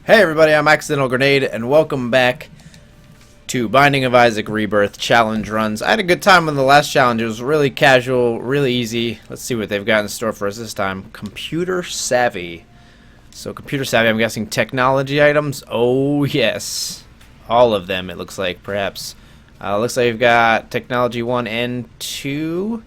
Hey everybody, I'm Accidental Grenade, and welcome back to Binding of Isaac Rebirth challenge runs. I had a good time on the last challenge. It was really casual, really easy. Let's see what they've got in store for us this time. Computer savvy. So computer savvy, I'm guessing technology items. Oh yes, all of them it looks like, perhaps. Looks like we've got technology 1 and 2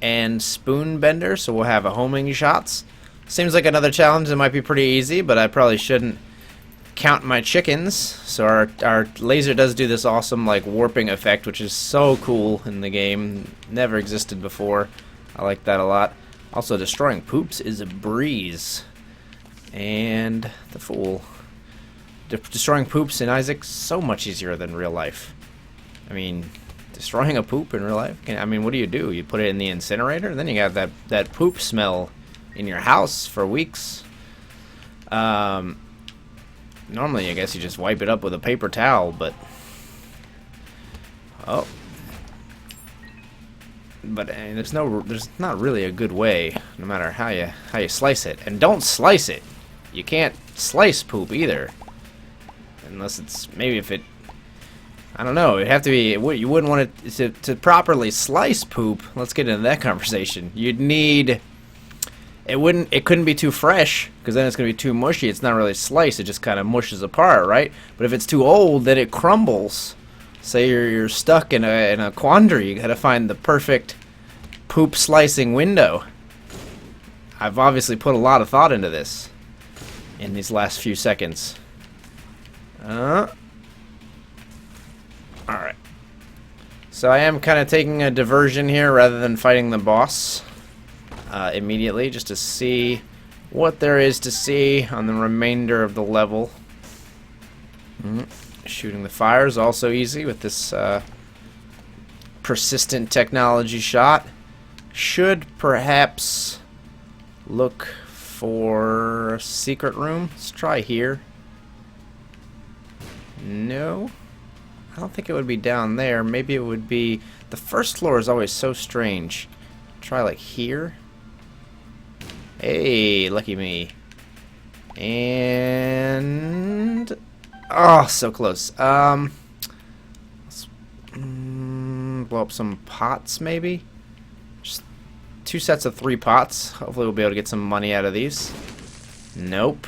and spoon bender, so we'll have a homing shots. Seems like another challenge that might be pretty easy, but I probably shouldn't count my chickens. So our laser does do this awesome like warping effect, which is so cool in the game. Never existed before. I like that a lot. Also, destroying poops is a breeze. And the fool. Destroying poops in Isaac, so much easier than real life. I mean, destroying a poop in real life? I mean, what do? You put it in the incinerator? Then you got that poop smell in your house for weeks. Normally, I guess you just wipe it up with a paper towel, but there's not really a good way, no matter how you slice it. And don't slice it. You can't slice poop either, unless it's maybe if it. I don't know. It'd have to be. You wouldn't want it to properly slice poop. Let's get into that conversation. You'd need. It couldn't be too fresh, because then it's going to be too mushy. It's not really sliced, it just kind of mushes apart, right? But if it's too old, then it crumbles. Say you're stuck in a quandary. You got to find the perfect poop slicing window. I've obviously put a lot of thought into this in these last few seconds. Alright. So I am kind of taking a diversion here rather than fighting the boss immediately, just to see what there is to see on the remainder of the level. Shooting the fire is also easy with this persistent technology shot. Should perhaps look for a secret room. Let's try here. No, I don't think it would be down there. Maybe it would be. The first floor is always so strange. Try like here. Hey, lucky me. And oh, so close. Let's blow up some pots, maybe. Just 2 sets of 3 pots. Hopefully, we'll be able to get some money out of these. Nope.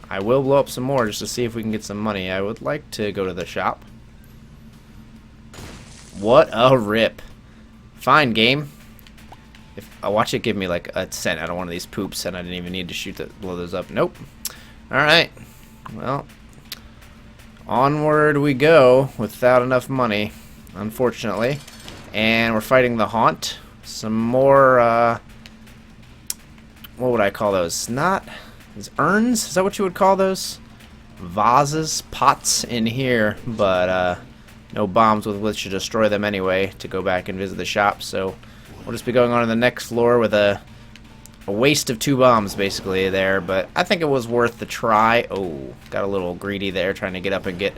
I will blow up some more just to see if we can get some money. I would like to go to the shop. What a rip! Fine, game. If I watch it give me like a cent out of one of these poops, and I didn't even need to blow those up. Nope. Alright. Well, onward we go without enough money, unfortunately. And we're fighting the Haunt. Some more, what would I call those? Urns? Is that what you would call those? Vases? Pots in here, but, no bombs with which to destroy them anyway to go back and visit the shop, so we'll just be going on to the next floor with a waste of 2 bombs basically there, but I think it was worth the try. Oh, got a little greedy there trying to get up and get.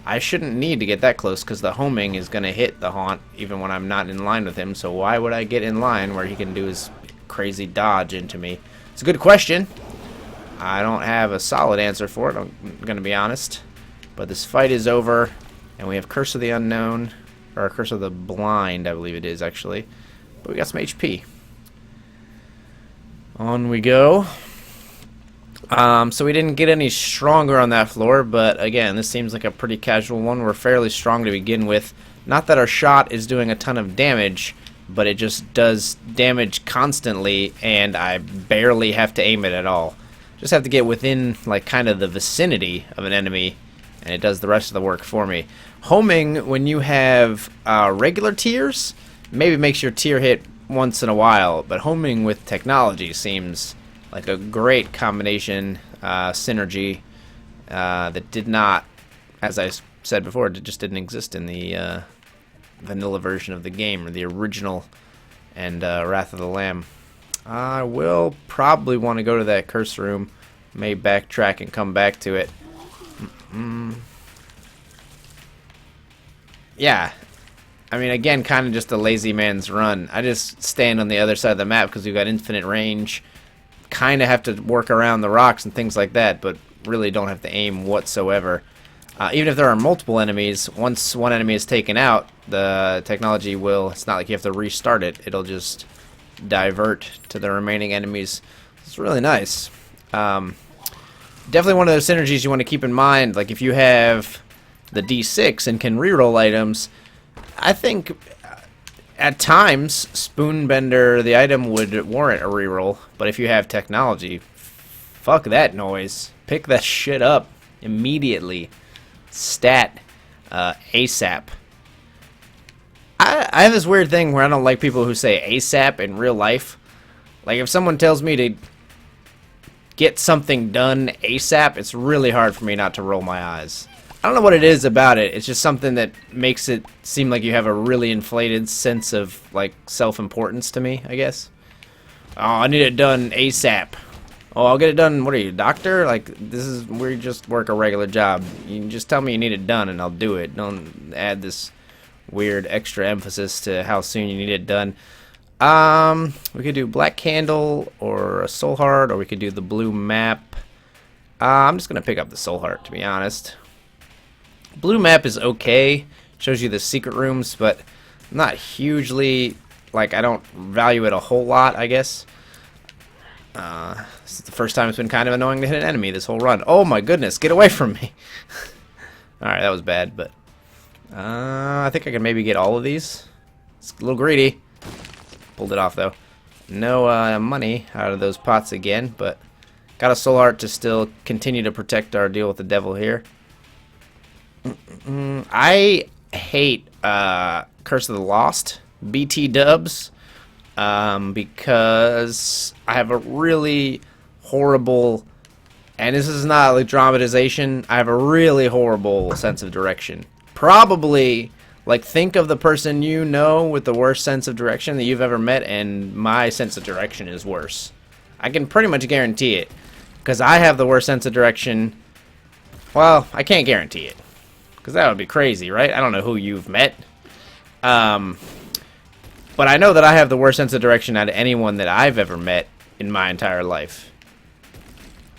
I shouldn't need to get that close because the homing is going to hit the Haunt even when I'm not in line with him, so why would I get in line where he can do his crazy dodge into me? It's a good question. I don't have a solid answer for it, I'm going to be honest. But this fight is over, and we have Curse of the Unknown, or Curse of the Blind, I believe it is actually. But we got some HP. On we go. So we didn't get any stronger on that floor, but again, this seems like a pretty casual one. We're fairly strong to begin with. Not that our shot is doing a ton of damage, but it just does damage constantly, and I barely have to aim it at all. Just have to get within, like, kind of the vicinity of an enemy, and it does the rest of the work for me. Homing, when you have regular tiers, maybe makes your tier hit once in a while, but homing with technology seems like a great combination, synergy that did not, as I said before, it just didn't exist in the vanilla version of the game, or the original and Wrath of the Lamb. I will probably want to go to that curse room, may backtrack and come back to it. Yeah. I mean, again, kind of just a lazy man's run. I just stand on the other side of the map because we've got infinite range. Kind of have to work around the rocks and things like that, but really don't have to aim whatsoever. Even if there are multiple enemies, once one enemy is taken out, the technology will, it's not like you have to restart it, it'll just divert to the remaining enemies. It's really nice. Definitely one of those synergies you want to keep in mind. Like if you have the D6 and can reroll items, I think at times Spoonbender, the item, would warrant a reroll. But if you have technology, fuck that noise. Pick that shit up immediately. Stat ASAP. I have this weird thing where I don't like people who say ASAP in real life. Like if someone tells me to get something done ASAP, it's really hard for me not to roll my eyes. I don't know what it is about it. It's just something that makes it seem like you have a really inflated sense of like self-importance to me, I guess. Oh, I need it done ASAP. Oh, I'll get it done. What are you, doctor? Like, this is, we just work a regular job. You can just tell me you need it done and I'll do it. Don't add this weird extra emphasis to how soon you need it done. We could do Black Candle or a Soul Heart, or we could do the blue map. I'm just gonna pick up the Soul Heart, to be honest. Blue map is okay. Shows you the secret rooms, but not hugely, like, I don't value it a whole lot, I guess. This is the first time it's been kind of annoying to hit an enemy this whole run. Oh my goodness, get away from me. Alright, that was bad, but I think I can maybe get all of these. It's a little greedy. Pulled it off though. No money out of those pots again, but got a soul heart to still continue to protect our deal with the devil here. I hate Curse of the Lost BT dubs because I have a really horrible, and this is not like dramatization, I have a really horrible sense of direction. Probably, like, think of the person you know with the worst sense of direction that you've ever met, and my sense of direction is worse. I can pretty much guarantee it, because I have the worst sense of direction. Well, I can't guarantee it, because that would be crazy, right? I don't know who you've met. But I know that I have the worst sense of direction out of anyone that I've ever met in my entire life.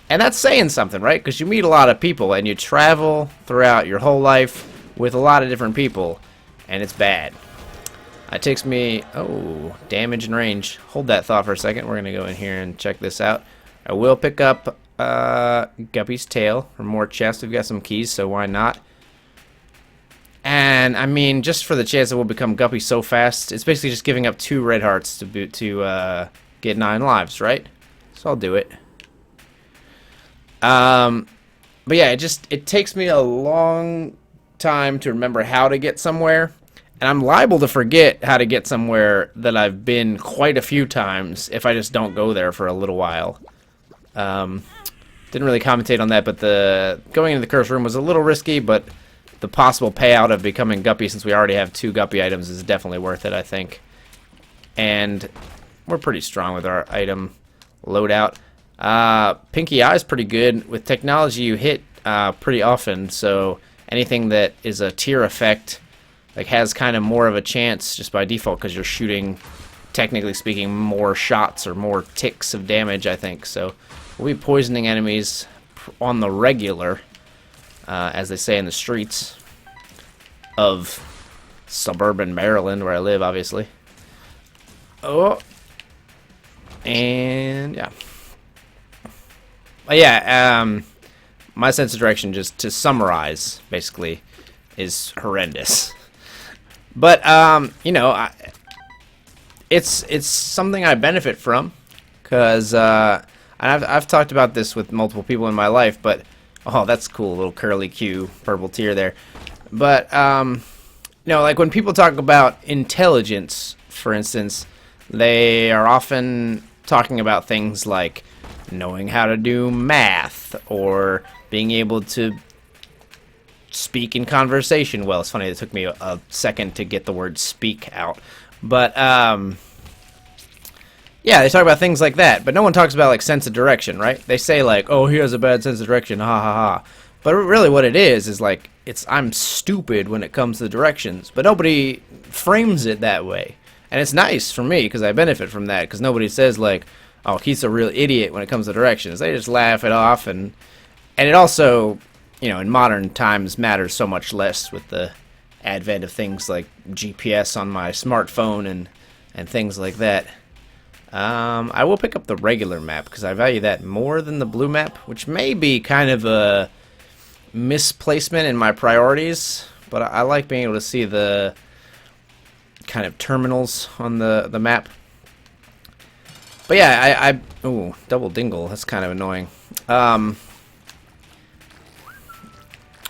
And that's saying something, right? Because you meet a lot of people, and you travel throughout your whole life with a lot of different people, and it's bad. It takes me, oh, damage and range. Hold that thought for a second. We're going to go in here and check this out. I will pick up Guppy's tail for more chests. We've got some keys, so why not? And, I mean, just for the chance that we'll become Guppy so fast, it's basically just giving up 2 red hearts to get 9 lives, right? So I'll do it. But yeah, it takes me a long time to remember how to get somewhere, and I'm liable to forget how to get somewhere that I've been quite a few times if I just don't go there for a little while. Didn't really commentate on that, but the going into the curse room was a little risky, but the possible payout of becoming Guppy, since we already have 2 Guppy items, is definitely worth it, I think. And we're pretty strong with our item loadout. Pinky Eye's pretty good. With technology, you hit pretty often, so anything that is a tier effect like has kind of more of a chance just by default, because you're shooting, technically speaking, more shots or more ticks of damage, I think. So we'll be poisoning enemies on the regular, as they say in the streets of suburban Maryland, where I live, obviously. Oh, and yeah. But yeah, my sense of direction, just to summarize, basically, is horrendous. But you know, it's something I benefit from, because I've talked about this with multiple people in my life. But oh, that's cool, little curly Q purple tear there. But you know, like when people talk about intelligence, for instance, they are often talking about things like knowing how to do math, or being able to speak in conversation. Well, it's funny, it took me a second to get the word speak out. But yeah, they talk about things like that, but no one talks about like sense of direction, right? They say like, oh, he has a bad sense of direction, ha ha ha. But really what it is like, I'm stupid when it comes to directions, but nobody frames it that way. And it's nice for me, because I benefit from that, because nobody says like, oh, he's a real idiot when it comes to directions. They just laugh it off, and And it also, you know, in modern times matters so much less with the advent of things like GPS on my smartphone and things like that. I will pick up the regular map because I value that more than the blue map, which may be kind of a misplacement in my priorities, but I like being able to see the kind of terminals on the map. But yeah, ooh, double dingle, that's kind of annoying.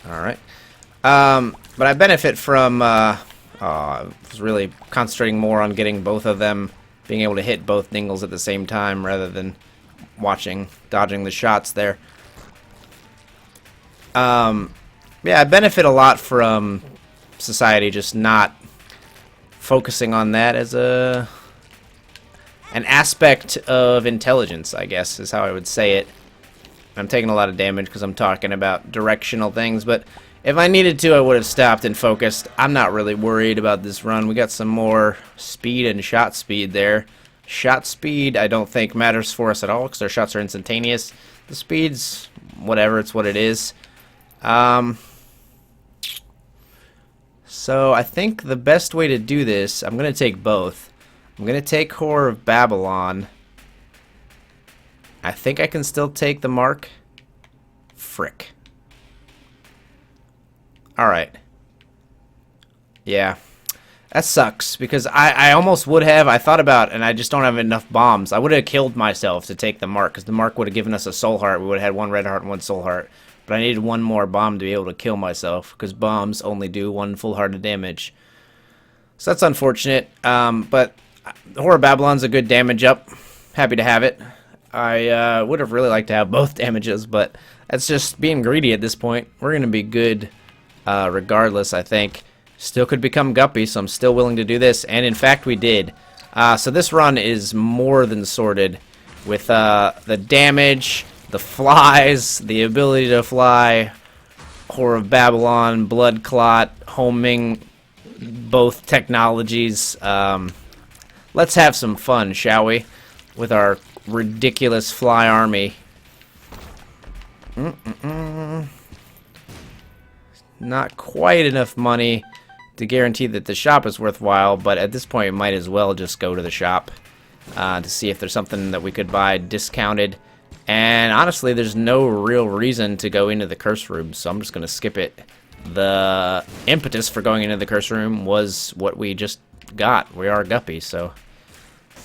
Alright. But I benefit from, I was really concentrating more on getting both of them, being able to hit both dingles at the same time rather than dodging the shots there. Yeah, I benefit a lot from society just not focusing on that as an aspect of intelligence, I guess, is how I would say it. I'm taking a lot of damage because I'm talking about directional things, but if I needed to, I would have stopped and focused. I'm not really worried about this run. We got some more speed and shot speed there. Shot speed, I don't think matters for us at all because our shots are instantaneous. The speed's whatever, it's what it is. So I think the best way to do this, I'm going to take both. I'm going to take Whore of Babylon. I think I can still take the mark. Frick. Alright. Yeah. That sucks, because I almost would have. I thought about, and I just don't have enough bombs. I would have killed myself to take the mark, because the mark would have given us a soul heart. We would have had one red heart and one soul heart. But I needed one more bomb to be able to kill myself, because bombs only do one full heart of damage. So that's unfortunate. But Whore of Babylon's a good damage up. Happy to have it. I would have really liked to have both damages, but that's just being greedy at this point. We're going to be good regardless, I think. Still could become guppy, so I'm still willing to do this, and in fact we did. So this run is more than sorted with the damage, the flies, the ability to fly, Whore of Babylon, Blood Clot, homing, both technologies. Let's have some fun, shall we, with our ridiculous fly army. Not quite enough money to guarantee that the shop is worthwhile, but at this point, we might as well just go to the shop to see if there's something that we could buy discounted. And honestly, there's no real reason to go into the curse room, so I'm just going to skip it. The impetus for going into the curse room was what we just got. We are guppy, so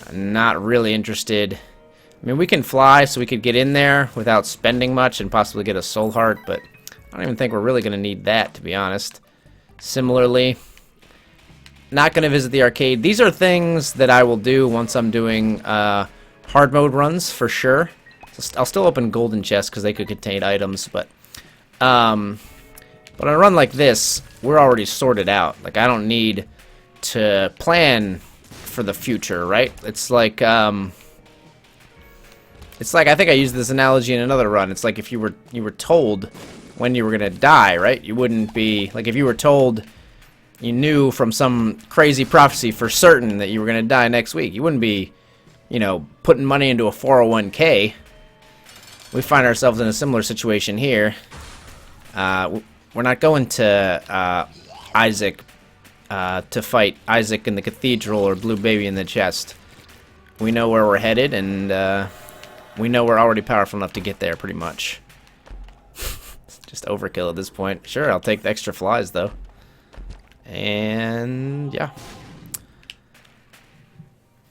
I'm not really interested. I mean, we can fly, so we could get in there without spending much and possibly get a soul heart, but I don't even think we're really going to need that, to be honest. Similarly, not going to visit the arcade. These are things that I will do once I'm doing hard mode runs, for sure. So I'll still open golden chests because they could contain items, but on a run like this, we're already sorted out. Like, I don't need to plan for the future, right? It's like I think I used this analogy in another run. It's like if you were told when you were gonna die, right? You wouldn't be like if you were told you knew from some crazy prophecy for certain that you were gonna die next week. You wouldn't be, you know, putting money into a 401k. We find ourselves in a similar situation here. We're not going to Isaac to fight Isaac in the cathedral or Blue Baby in the chest. We know where we're headed, and we know we're already powerful enough to get there, pretty much. Just overkill at this point. Sure, I'll take the extra flies, though. And, yeah.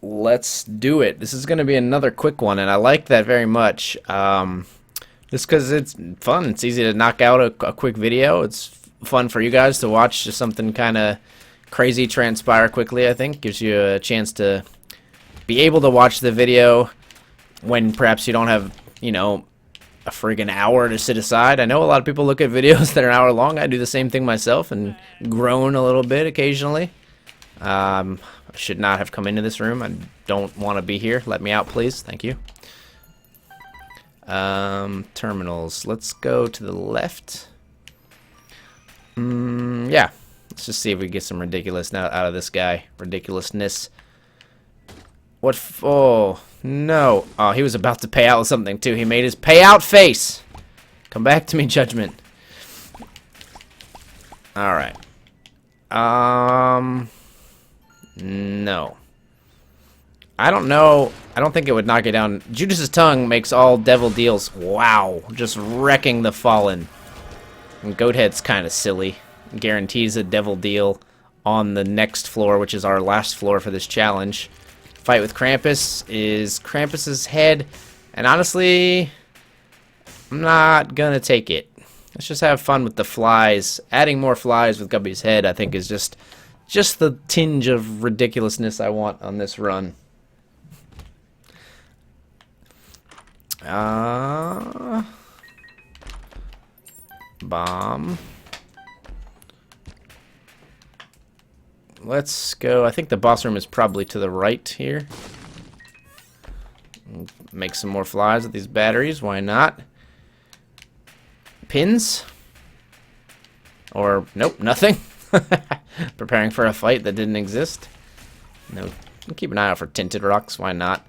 Let's do it. This is going to be another quick one, and I like that very much. Just because it's fun. It's easy to knock out a quick video. It's fun for you guys to watch just something kind of crazy transpire quickly, I think. Gives you a chance to be able to watch the video when perhaps you don't have, you know, a friggin' hour to sit aside. I know a lot of people look at videos that are an hour long. I do the same thing myself and groan a little bit occasionally. I should not have come into this room. I don't want to be here. Let me out, please. Thank you. Terminals. Let's go to the left. Yeah. Let's just see if we get some ridiculousness out of this guy. Ridiculousness. What? Oh, no. Oh, he was about to pay out with something, too. He made his payout face. Come back to me, Judgment. Alright. No. I don't know. I don't think it would knock it down. Judas's tongue makes all devil deals. Wow. Just wrecking the fallen. And Goathead's kind of silly. Guarantees a devil deal on the next floor, which is our last floor for this challenge. Fight with Krampus is Krampus's head. And honestly, I'm not gonna take it. Let's just have fun with the flies. Adding more flies with Guppy's head, I think, is just the tinge of ridiculousness I want on this run. Bomb. Let's go. I think the boss room is probably to the right here. Make some more flies with these batteries. Why not? Pins? Or, nope, nothing. Preparing for a fight that didn't exist. No. Keep an eye out for tinted rocks. Why not?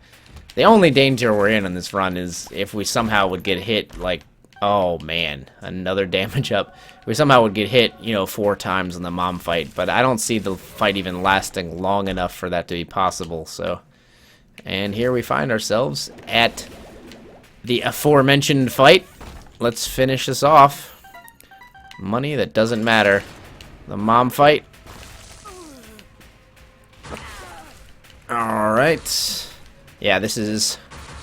The only danger we're in on this run is if we somehow would get hit, like, oh man, another damage up. We somehow would get hit, you know, 4 times in the mom fight, but I don't see the fight even lasting long enough for that to be possible, so. And here we find ourselves at the aforementioned fight. Let's finish this off. Money that doesn't matter. The mom fight. Alright. Yeah, this is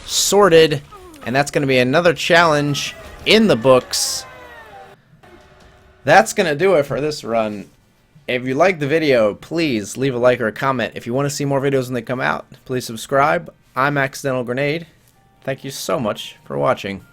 sorted, and that's going to be another challenge in the books. That's going to do it for this run. If you liked the video, please leave a like or a comment. If you want to see more videos when they come out, please subscribe. I'm Accidental Grenade. Thank you so much for watching.